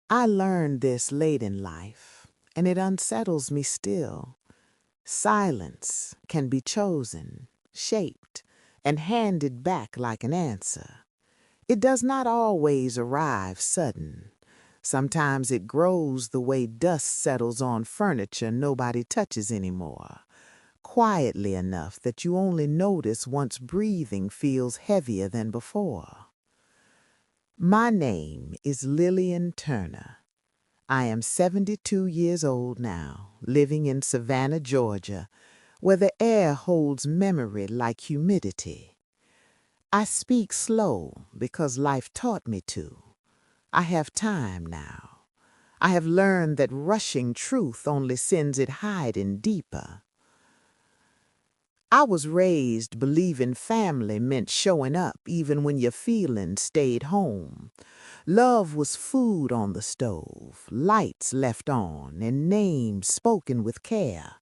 I learned this late in life, and it unsettles me still. Silence can be chosen, shaped, and handed back like an answer. It does not always arrive sudden. Sometimes it grows the way dust settles on furniture nobody touches anymore, quietly enough that you only notice once breathing feels heavier than before. My name is Lillian Turner. I am 72 years old now, living in Savannah, Georgia, where the air holds memory like humidity. I speak slow because life taught me to. I have time now. I have learned that rushing truth only sends it hiding deeper. I was raised believing family meant showing up even when your feelings stayed home. Love was food on the stove, lights left on, and names spoken with care.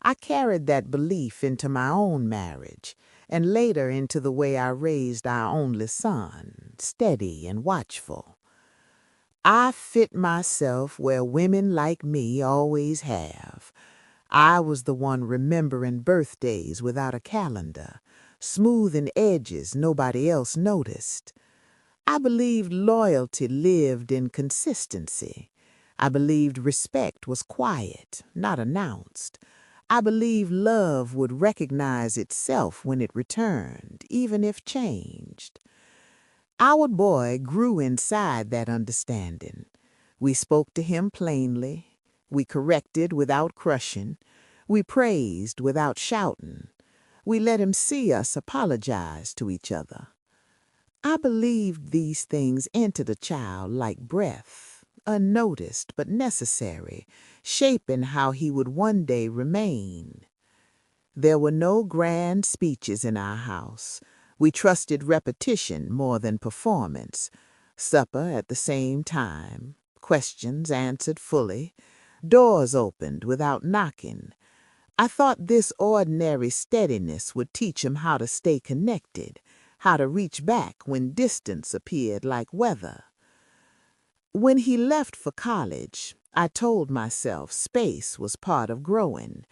I carried that belief into my own marriage, and later into the way I raised our only son, steady and watchful. I fit myself where women like me always have. I was the one remembering birthdays without a calendar, smoothing edges nobody else noticed. I believed loyalty lived in consistency. I believed respect was quiet, not announced. I believed love would recognize itself when it returned, even if changed. Our boy grew inside that understanding. We spoke to him plainly. We corrected without crushing. We praised without shouting. We let him see us apologize to each other. I believed these things entered a child like breath, unnoticed but necessary, shaping how he would one day remain. There were no grand speeches in our house. We trusted repetition more than performance. Supper at the same time, questions answered fully, doors opened without knocking. I thought this ordinary steadiness would teach him how to stay connected, how to reach back when distance appeared like weather. When he left for college, I told myself space was part of growing.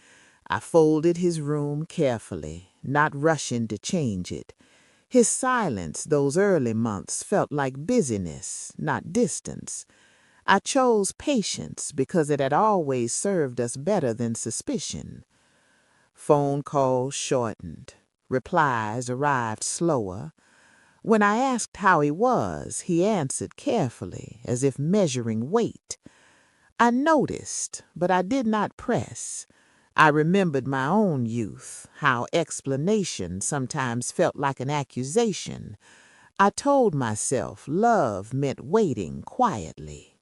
I folded his room carefully, not rushing to change it. His silence those early months felt like busyness, not distance. I chose patience because it had always served us better than suspicion. Phone calls shortened. Replies arrived slower. When I asked how he was, he answered carefully, as if measuring weight. I noticed, but I did not press. I remembered my own youth, how explanation sometimes felt like an accusation. I told myself love meant waiting quietly.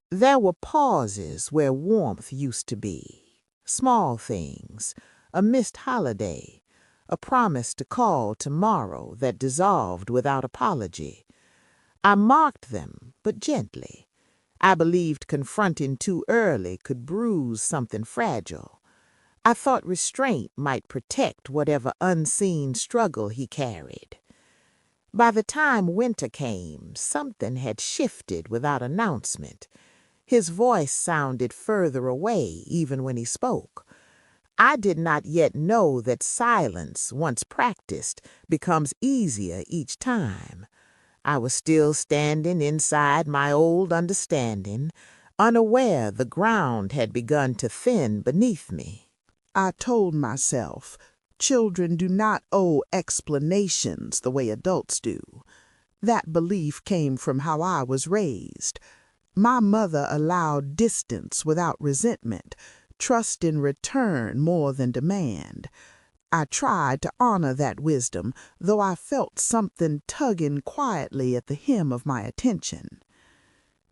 There were pauses where warmth used to be. Small things, a missed holiday, a promise to call tomorrow that dissolved without apology. I marked them, but gently. I believed confronting too early could bruise something fragile. I thought restraint might protect whatever unseen struggle he carried. By the time winter came, something had shifted without announcement. His voice sounded further away even when he spoke. I did not yet know that silence, once practiced, becomes easier each time. I was still standing inside my old understanding, unaware the ground had begun to thin beneath me. I told myself, children do not owe explanations the way adults do. That belief came from how I was raised. My mother allowed distance without resentment, trust in return more than demand. I tried to honor that wisdom, though I felt something tugging quietly at the hem of my attention.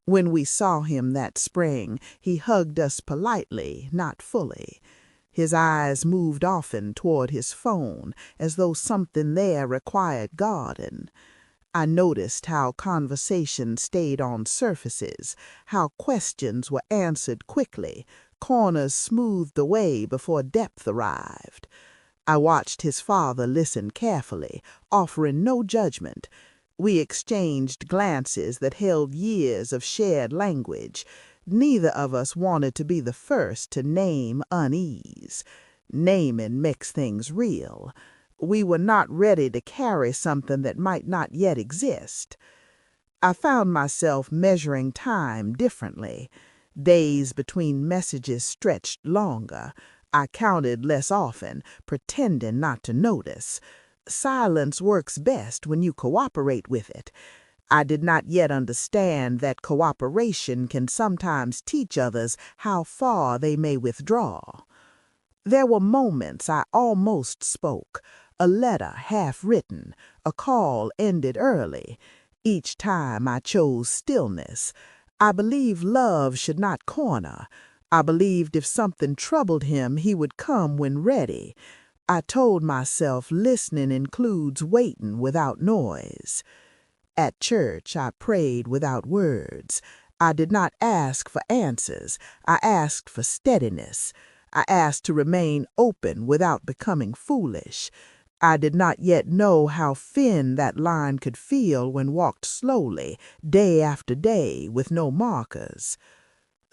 When we saw him that spring, he hugged us politely, not fully. His eyes moved often toward his phone, as though something there required guarding. I noticed how conversation stayed on surfaces, how questions were answered quickly, corners smoothed away before depth arrived. I watched his father listen carefully, offering no judgment. We exchanged glances that held years of shared language. Neither of us wanted to be the first to name unease. Naming makes things real. We were not ready to carry something that might not yet exist. I found myself measuring time differently. Days between messages stretched longer. I counted less often, pretending not to notice. Silence works best when you cooperate with it. I did not yet understand that cooperation can sometimes teach others how far they may withdraw. There were moments I almost spoke, a letter half written, a call ended early. Each time I chose stillness. I believed love should not corner. I believed if something troubled him, he would come when ready. I told myself listening includes waiting without noise. At church, I prayed without words. I did not ask for answers. I asked for steadiness. I asked to remain open without becoming foolish. I did not yet know how thin that line could feel when walked slowly, day after day, with no markers.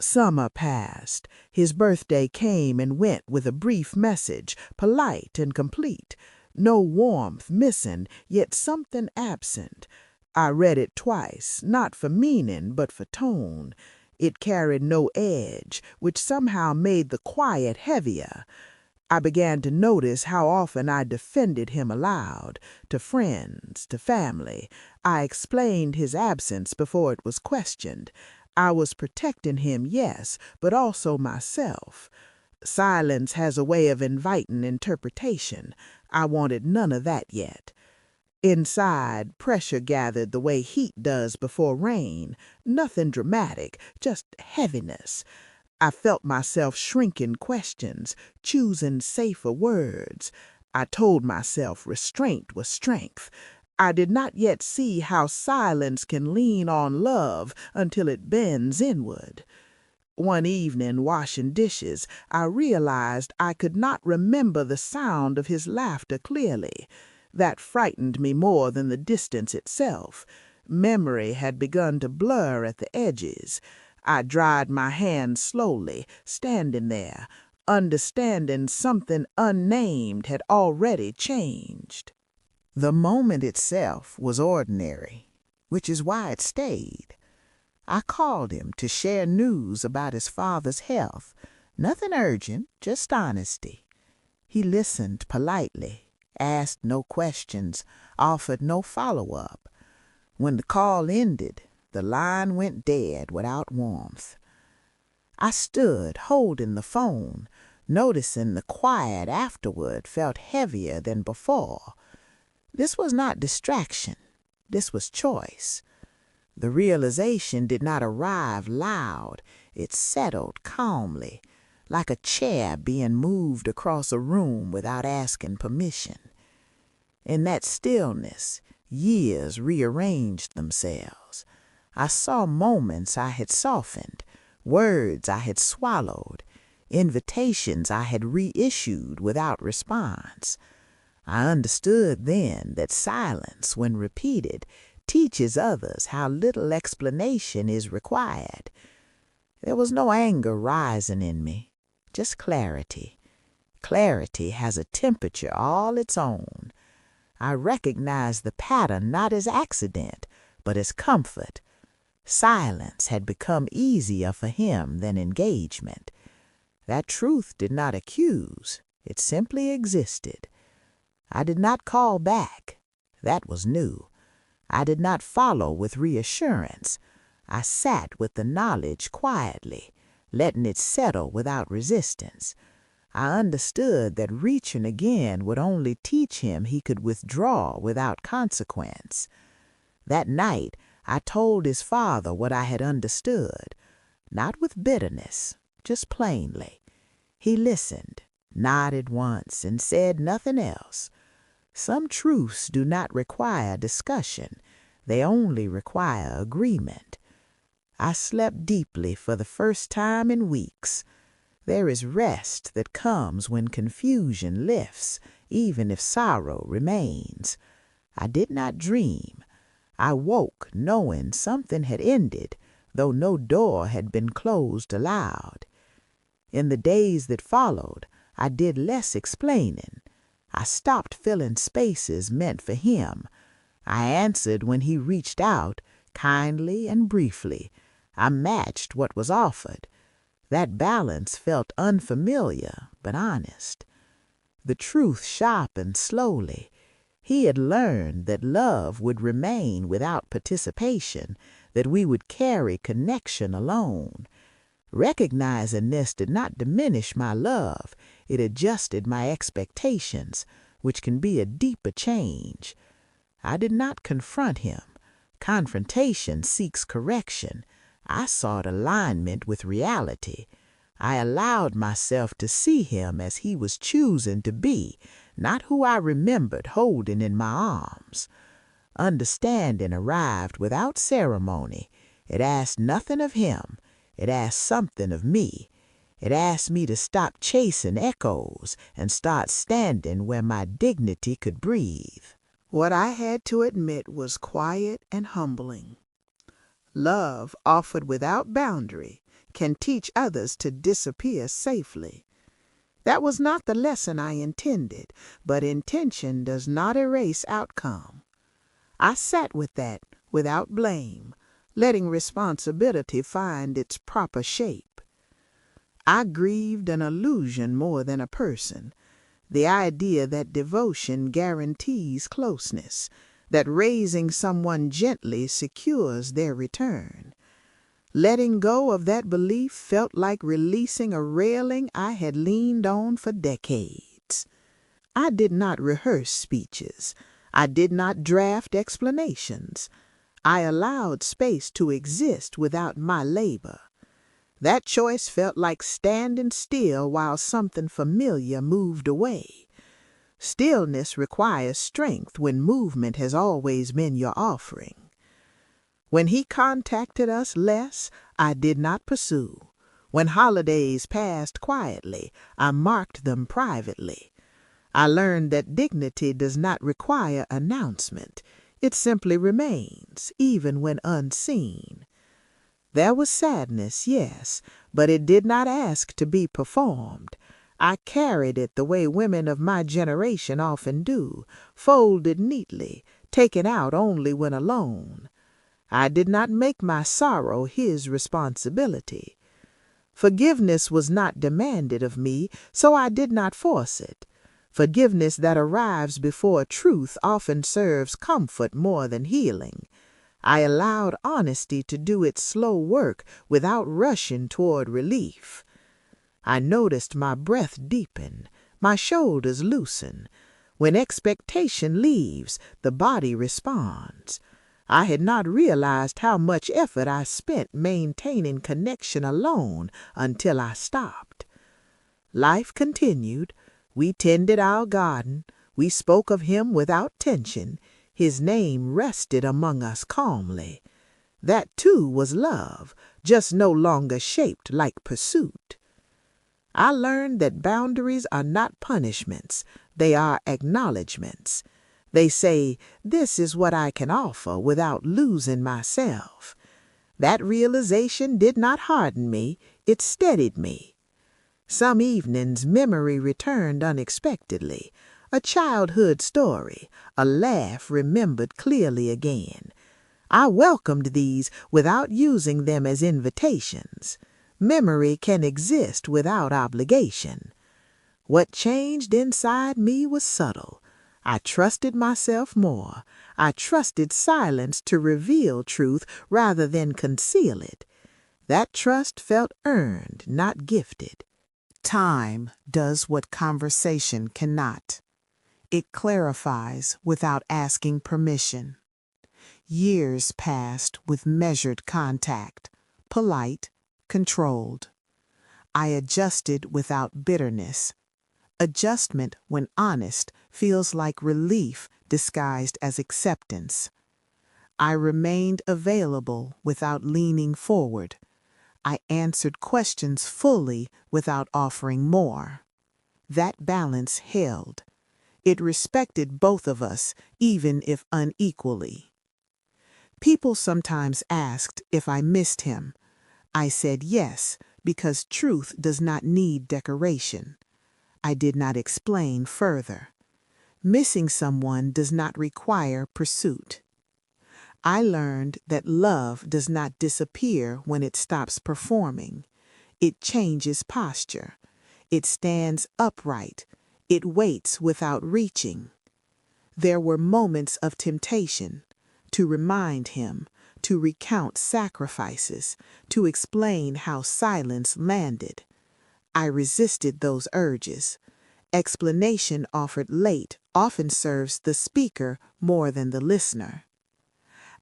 Summer passed. His birthday came and went with a brief message, polite and complete. No warmth missing, yet something absent. I read it twice, not for meaning, but for tone. It carried no edge, which somehow made the quiet heavier. I began to notice how often I defended him aloud, to friends, to family. I explained his absence before it was questioned. I was protecting him, yes, but also myself. Silence has a way of inviting interpretation. I wanted none of that yet. Inside, pressure gathered the way heat does before rain. Nothing dramatic, just heaviness. I felt myself shrinking questions, choosing safer words. I told myself restraint was strength. I did not yet see how silence can lean on love until it bends inward. One evening, washing dishes, I realized I could not remember the sound of his laughter clearly. That frightened me more than the distance itself. Memory had begun to blur at the edges. I dried my hands slowly, standing there, understanding something unnamed had already changed. The moment itself was ordinary, which is why it stayed. I called him to share news about his father's health. Nothing urgent, just honesty. He listened politely, asked no questions, offered no follow-up. When the call ended, the line went dead without warmth. I stood holding the phone, noticing the quiet afterward felt heavier than before. This was not distraction. This was choice. The realization did not arrive loud. It settled calmly, like a chair being moved across a room without asking permission. In that stillness, years rearranged themselves. I saw moments I had softened, words I had swallowed, invitations I had reissued without response. I understood then that silence, when repeated, teaches others how little explanation is required. There was no anger rising in me, just clarity. Clarity has a temperature all its own. I recognized the pattern not as accident, but as comfort. Silence had become easier for him than engagement. That truth did not accuse, it simply existed. I did not call back. That was new. I did not follow with reassurance. I sat with the knowledge quietly, letting it settle without resistance. I understood that reaching again would only teach him he could withdraw without consequence. That night, I told his father what I had understood, not with bitterness, just plainly. He listened, nodded once, and said nothing else. Some truths do not require discussion. They only require agreement. I slept deeply for the first time in weeks. There is rest that comes when confusion lifts, even if sorrow remains. I did not dream. I woke knowing something had ended, though no door had been closed aloud. In the days that followed, I did less explaining. I stopped filling spaces meant for him. I answered when he reached out, kindly and briefly. I matched what was offered. That balance felt unfamiliar, but honest. The truth sharpened slowly. He had learned that love would remain without participation, that we would carry connection alone. Recognizing this did not diminish my love. It adjusted my expectations, which can be a deeper change. I did not confront him. Confrontation seeks correction. I sought alignment with reality. I allowed myself to see him as he was choosing to be, not who I remembered holding in my arms. Understanding arrived without ceremony. It asked nothing of him. It asked something of me. It asked me to stop chasing echoes and start standing where my dignity could breathe. What I had to admit was quiet and humbling. Love offered without boundary can teach others to disappear safely. That was not the lesson I intended, but intention does not erase outcome. I sat with that without blame, letting responsibility find its proper shape. I grieved an illusion more than a person, the idea that devotion guarantees closeness, that raising someone gently secures their return. Letting go of that belief felt like releasing a railing I had leaned on for decades. I did not rehearse speeches. I did not draft explanations. I allowed space to exist without my labor. That choice felt like standing still while something familiar moved away. Stillness requires strength when movement has always been your offering. When he contacted us less, I did not pursue. When holidays passed quietly, I marked them privately. I learned that dignity does not require announcement. It simply remains, even when unseen. There was sadness, yes, but it did not ask to be performed. I carried it the way women of my generation often do, folded neatly, taken out only when alone. I did not make my sorrow his responsibility. Forgiveness was not demanded of me, so I did not force it. Forgiveness that arrives before truth often serves comfort more than healing. I allowed honesty to do its slow work without rushing toward relief. I noticed my breath deepen, my shoulders loosen. When expectation leaves, the body responds. I had not realized how much effort I spent maintaining connection alone until I stopped. Life continued. We tended our garden. We spoke of him without tension. His name rested among us calmly. That too was love, just no longer shaped like pursuit. I learned that boundaries are not punishments. They are acknowledgments. They say, this is what I can offer without losing myself. That realization did not harden me, it steadied me. Some evenings memory returned unexpectedly, a childhood story, a laugh remembered clearly again. I welcomed these without using them as invitations. Memory can exist without obligation. What changed inside me was subtle. I trusted myself more. I trusted silence to reveal truth rather than conceal it. That trust felt earned, not gifted. Time does what conversation cannot. It clarifies without asking permission. Years passed with measured contact, polite, controlled. I adjusted without bitterness. Adjustment, when honest, feels like relief disguised as acceptance. I remained available without leaning forward. I answered questions fully without offering more. That balance held. It respected both of us, even if unequally. People sometimes asked if I missed him. I said yes, because truth does not need decoration. I did not explain further. Missing someone does not require pursuit. I learned that love does not disappear when it stops performing. It changes posture. It stands upright. It waits without reaching. There were moments of temptation to remind him, to recount sacrifices, to explain how silence landed. I resisted those urges. Explanation offered late often serves the speaker more than the listener.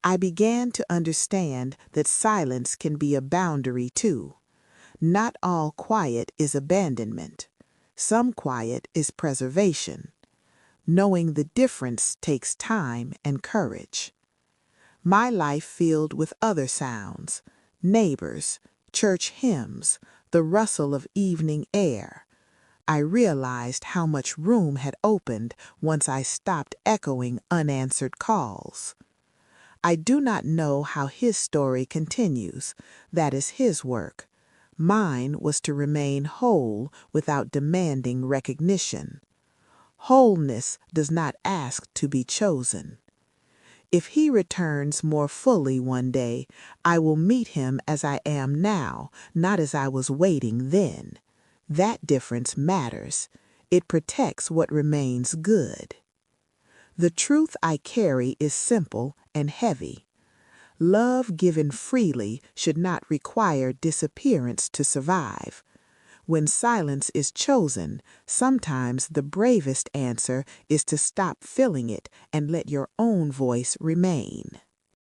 I began to understand that silence can be a boundary too. Not all quiet is abandonment. Some quiet is preservation. Knowing the difference takes time and courage. My life filled with other sounds, neighbors, church hymns, the rustle of evening air. I realized how much room had opened once I stopped echoing unanswered calls. I do not know how his story continues. That is his work. Mine was to remain whole without demanding recognition. Wholeness does not ask to be chosen. If he returns more fully one day, I will meet him as I am now, not as I was waiting then. That difference matters. It protects what remains good. The truth I carry is simple and heavy. Love given freely should not require disappearance to survive. When silence is chosen, sometimes the bravest answer is to stop filling it and let your own voice remain.